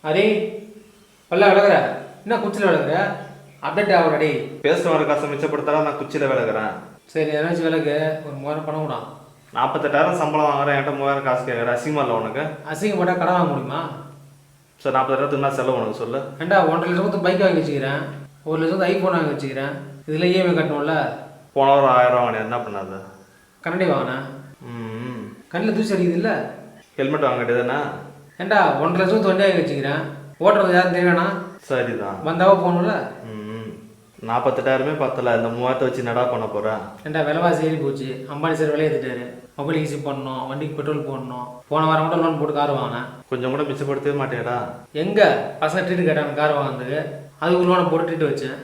Array பல்ல விளக்குற என்ன குச்சியில் விளக்குற அப்டேட் ஆகும் அடி பேசுகிற வர காசை மிச்சப்படுத்தாலும் நான் குச்சியில் விளக்குறேன். சரி ஏதாச்சும் விளக்கு ஒரு 3000 பணம் கூட 48,000 சம்பளம் வாங்குறேன், என்கிட்ட 3000 காசு கேட்குறேன். அசிங்கமா இல்லை உனக்கு? அசிங்கப்பட்டா கடன் வாங்க முடியுமா? சார் 40,000 என்ன செலவு உனக்கு சொல்லு? ஏண்டா 1.5 லட்சத்து பைக் வாங்கி வச்சுக்கிறேன், 1 லட்சத்து ஐஃபோன் வாங்கி வச்சுக்கிறேன், இதில் இஎம்ஐ கட்டணும்ல. போன வாரம் 1000 வாங்கினேன், என்ன பண்ணாது? கண்ணாடி வாங்கினேன். ம் கண்ணில் தூசி அடிக்குது இல்லை? ஹெல்மெட் வாங்க வேண்டியதுதானே? ஏண்டா 1.5 லட்சத்து வண்டி வாங்கி வச்சுக்கிறேன், ஓட்டுறது யாரும் தெரியவேணா? சரிதான், வந்தாவா போகணும்ல. 48,000மே பத்தல, இந்த 3000 வச்சு நடா பண்ண போகிறேன். ஏண்டா விலைவாசி ஏறி போச்சு, அம்பானி சார் விலையேற்றிட்டாரு, மொபைல் ஈஸி பண்ணணும், வண்டிக்கு பெட்ரோல் போடணும். போன வாரம் கூட லோன் போட்டு கார் வாங்கினேன். கொஞ்சம் கூட மிச்சப்படுத்தவே மாட்டேடா. எங்கே பசங்க ட்ரீட் கேட்டாங்க கார் வாங்கினதுக்கு, அதுக்கு லோனை போட்டு ட்ரீட் வச்சேன்.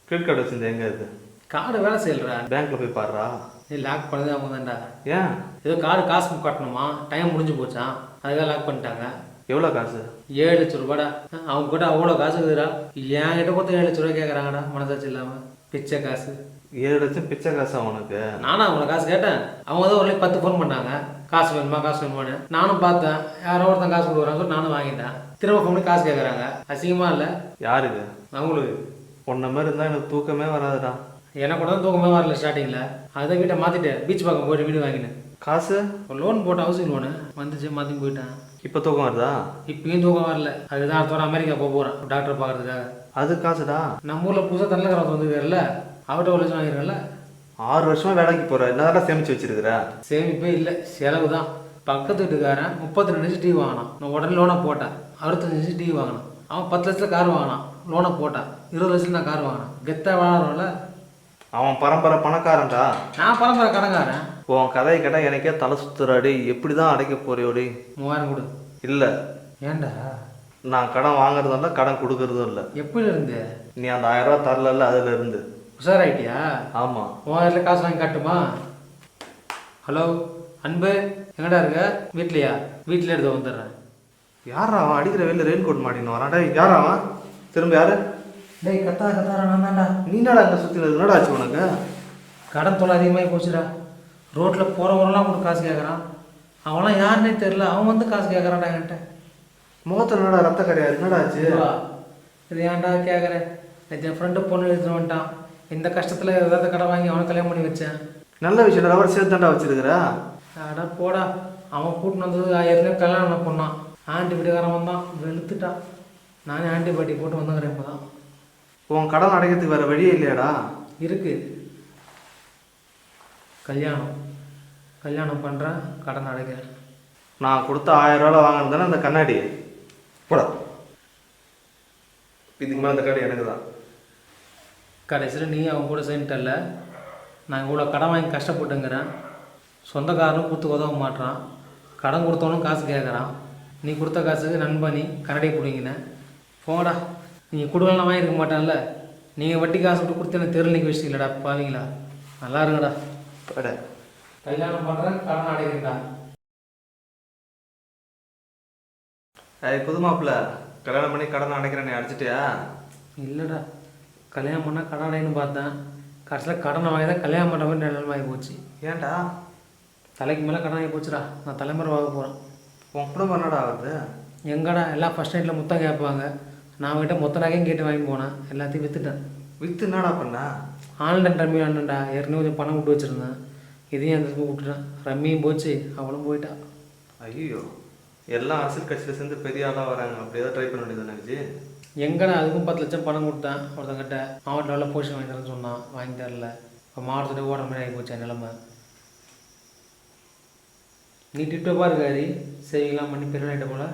கிரெடிட் கார்டு வச்சிருந்தேன், எங்கே இது? கார்டு வேலை செய்யலடா. பேங்க்கில் போய் பாடுறா. நீ லாக் பண்ணதே அவங்க தான்டா. ஏன்? ஏதோ கார்டு காசு கட்டணுமா, டைம் முடிஞ்சு போச்சான், அதுக்காக லாக் பண்ணிட்டாங்க. எவ்வளோ காசு? 7 லட்ச ரூபாடா. அவங்க கிட்ட அவ்வளோ காசு இருக்குதுடா, என்கிட்ட கொடுத்து 7 லட்ச ரூபா கேட்குறாங்கடா, மனசாச்சு இல்லாமல். பிச்சை காசு. 7 லட்சம் பிச்சை காசா உனக்கு? நானும் அவங்கள காசு கேட்டேன், அவங்க தான் ஒரு 10 ஃபோன் பண்ணாங்க, காசு வேணுமா காசு வேணுமான்னு. நானும் பார்த்தேன், யாரோ ஒருத்தன் காசு கொடுக்குறாங்க சொல்லி நானும் வாங்கிட்டேன். திரும்ப ஃபோன் பண்ணி காசு கேட்குறாங்க, அசிங்கமா இல்லை? யாருக்கு? அவங்களுக்கு. உன்ன மாதிரி இருந்தால் எனக்கு தூக்கமே வராதுடா. எனக்கு கூட தான் தூக்கமே வரல ஸ்டார்டிங்கில், அதை வீட்டை மாற்றிட்டு பீச் பக்கம் போய்ட்டு வீடு வாங்கினேன். காசு? லோன் போட்ட ஹவுசிங் லோனு வந்துச்சு, மாற்றி போயிட்டேன். இப்போ தூக்கம் வருதா? இப்பயும் தூக்கம் வரல, அதுதான் அடுத்த வாரம் அமெரிக்கா போக போகிறேன் டாக்டர் பார்க்கறதுக்காக. அது காசுடா. நம்ம ஊரில் புதுசாக தலைநகரம் வந்துருக்காருல்ல, அவர்கிட்ட 1 லட்சம் வாங்கிருக்கல. 6 வருஷமா வேலைக்கு போற, என்னதான் சேமிச்சு வச்சிருக்கிற? சேமிப்பே இல்லை, செலவு தான். பக்கத்து வீட்டுக்காரன் 32 இன்ச்சு டிவி வாங்கினான், நான் உடனே லோனை போட்டேன். 65 இன்ச்சு டிவி வாங்கினான். அவன் 10 லட்சத்தில் கார் வாங்கினான், லோனை போட்டான். 20 லட்சத்தில் நான் கார் வாங்கினான். கெத்தா வாழறோம்ல. அவன் பரம்பரை பணக்காரன்டா, நான் பரம்பரை கடன்காரன். உன் கதையை கேட்டால் எனக்கே தலை சுத்துறாடி. எப்படி தான் அடைக்க போறியோடி? 3000 கொடு. இல்லை. ஏன்டா? நான் கடன் வாங்குறதும் இல்லை, கடன் கொடுக்கறதும் இல்லை. எப்படி இருந்து? நீ அந்த 1000 ரூபா தரல, அதுல இருந்து உஷாராயிட்டியா? ஆமாம். 3000 காசு வாங்கி காட்டுமா? ஹலோ அன்பு, எங்கடா இருக்க? வீட்லையா? வீட்டில் எடுத்து வந்துடுறேன். யாரா அவன் அடிக்கிற வெளில ரெயின் கோட் மாட்டின்னு வரான்? டேய் யாரா அவன்? திரும்ப யாரு? டேய் கத்தாரா நான் தான்டா. நீ என்னடா அங்கே சுற்றி என்னடா ஆச்சு உனக்கு? கடன் தொலை அதிகமாகி போச்சுடா. ரோட்டில் போகிறவரெல்லாம் கூட காசு கேட்குறான். அவன்லாம் யாருன்னே தெரில, அவன் வந்து காசு கேட்குறான்டா என்கிட்ட. முகத்தில் என்னடா ரத்த கரையா? என்னடா ஆச்சு? இது ஏன்டா கேட்குறேன்? என் ஃப்ரெண்டு பொண்ணு எடுத்துட்டு வந்துட்டான். இந்த கஷ்டத்தில் ஏதாவது கடன் வாங்கி அவனை கல்யாணம் பண்ணி வச்சேன். நல்ல விஷயம், அவர் சேர்த்து தாண்டா வச்சிருக்கிறா. அடா போடா, அவன் கூட்டின்னு வந்தது ஏற்கனவே கல்யாணம் பண்ணான். ஆண்டி வீட்டுக்காரன் வந்தான், வெளுத்துட்டான். நானே ஆன்டிபயோட்டிக் போட்டு வந்துக்கிறேன் இப்போ தான். உன் கடன் அடைக்கிறதுக்கு வேறு வழியே இல்லையாடா? இருக்கு. கல்யாணம் பண்ணுறேன், கடன் அடைக்கிறேன். நான் கொடுத்த 1000 ரூபாய் வாங்கினது தானே அந்த கண்ணாடி? போடா, இதுக்கு மேலே அந்த கண்ணாடி எனக்கு தான். கடைசியில் நீ அவன் கூட சேர்ந்துட்டல. நான் இவ்வளோ கடன் வாங்கி கஷ்டப்பட்டுங்கிறேன். சொந்தக்காரனும் கொடுத்து உதவ மாட்டான், கடன் கொடுத்தவனும் காசு கேட்குறான். நீ கொடுத்த காசுக்கு நண்பனி கரடியை பிடிங்கின. போடா, நீங்கள் கொடுக்கலாம் வாங்கியிருக்க மாட்டான்ல. நீங்கள் வட்டி காசு விட்டு கொடுத்து எனக்கு தெருள் நிற்க வச்சிங்களடா பாவீங்களா. நல்லா இருங்கடா. கல்யாணம் பண்ணுறேன், கடன் அடைக்கிறேன்டா. புது மாப்பிள்ள கல்யாணம் பண்ணி கடன் அடைக்கிறேன், அடைச்சிட்டியா? இல்லைடா, கல்யாணம் பண்ணால் கடன் அடைன்னு பார்த்தேன். கடைசியில் கடனை வாங்கி தான் கல்யாணம் பண்ணுற மாதிரி நிலைமை போச்சு. ஏன்டா? தலைக்கு மேலே கடன் ஆகி போச்சுடா. நான் தலைமுறை வாங்க போகிறேன். உன் குடும்பம் என்னடா ஆகுது? எங்கடா எல்லாம் ஃபஸ்ட் நைட்டில் மொத்தம் கேட்பாங்க. நான் கிட்ட மொத்த நகையும் கேட்டு வாங்கி போனேன், எல்லாத்தையும் விற்றுட்டேன். விற்று என்னடா பண்ண? ஆன்லைன் ரம்மி ஆனண்டா. ஏற்கனவே கொஞ்சம் பணம் விட்டு வச்சுருந்தேன், இதையும் அந்த விட்டுட்டேன். ரம்மியும் போச்சு, அவளும் போயிட்டா. ஐயோ, எல்லாம் அரசியல் கட்சியில் சேர்ந்து பெரிய ஆளாக வராங்க. அப்படி ஏதாவது ட்ரை பண்ண வேண்டியது நினச்சி எங்கடா அதுக்கும் 10 லட்சம் பணம் கொடுத்தேன் ஒருத்தங்கிட்ட. மாவட்ட லெவலில் போஸ்ட் வாங்கி தரேன்னு சொன்னான், வாங்கி தரல. இப்போ மாவட்டத்திட்ட ஓடுற மாதிரி ஆகி போச்சு நிலமை. நீ டிப்டப்பாக இருக்காரு, சேவிங்லாம் பண்ணி பெரிய ஆகிட்ட போல.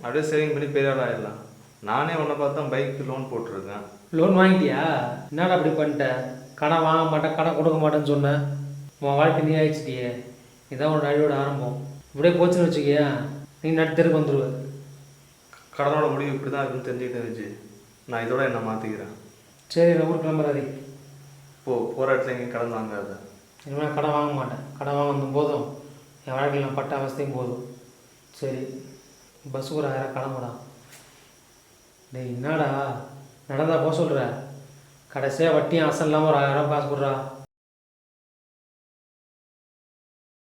அப்படியே சேவிங் பண்ணி பெரிய ஆள் ஆகிடலாம். நானே உன்னை பார்த்தா பைக்கு லோன் போட்டிருக்கேன். லோன் வாங்கிட்டியா? என்னடா அப்படி பண்ணிட்டேன்? கடன் வாங்க மாட்டேன், கடன் கொடுக்க மாட்டேன்னு சொன்னேன். உன் வாழ்க்கை நீ ஆயிடுச்சிட்டியே. இதான் உன்னோட அழிவோட ஆரம்பம். இப்படியே போச்சுன்னு வச்சுக்கியா, நீ நடுத்தருக்கு வந்துடுவேன். கடனோட முடிவு இப்படி தான் இருக்குன்னு தெரிஞ்சுக்கிட்டே வச்சு நான் இதோட என்ன மாற்றிக்கிறேன். சரி, நான் ஊருக்கு கிளம்புறாரு. போகிற இடத்துல எங்கேயும் கடன் வாங்காத. இனிமேல் கடன் வாங்க மாட்டேன். கடன் வாங்கினதும் போதும், என் வாழ்க்கையில் நான் பட்ட அவஸ்தையும் போதும். சரி, பஸ்ஸுக்கு ஒரு 1000 கடன் கூட. டேய் என்னடா நடந்தா போக சொல்கிற? கடைசியாக வட்டியும் அசல் இல்லாமல் ஒரு 1000 காசு கொடுறா.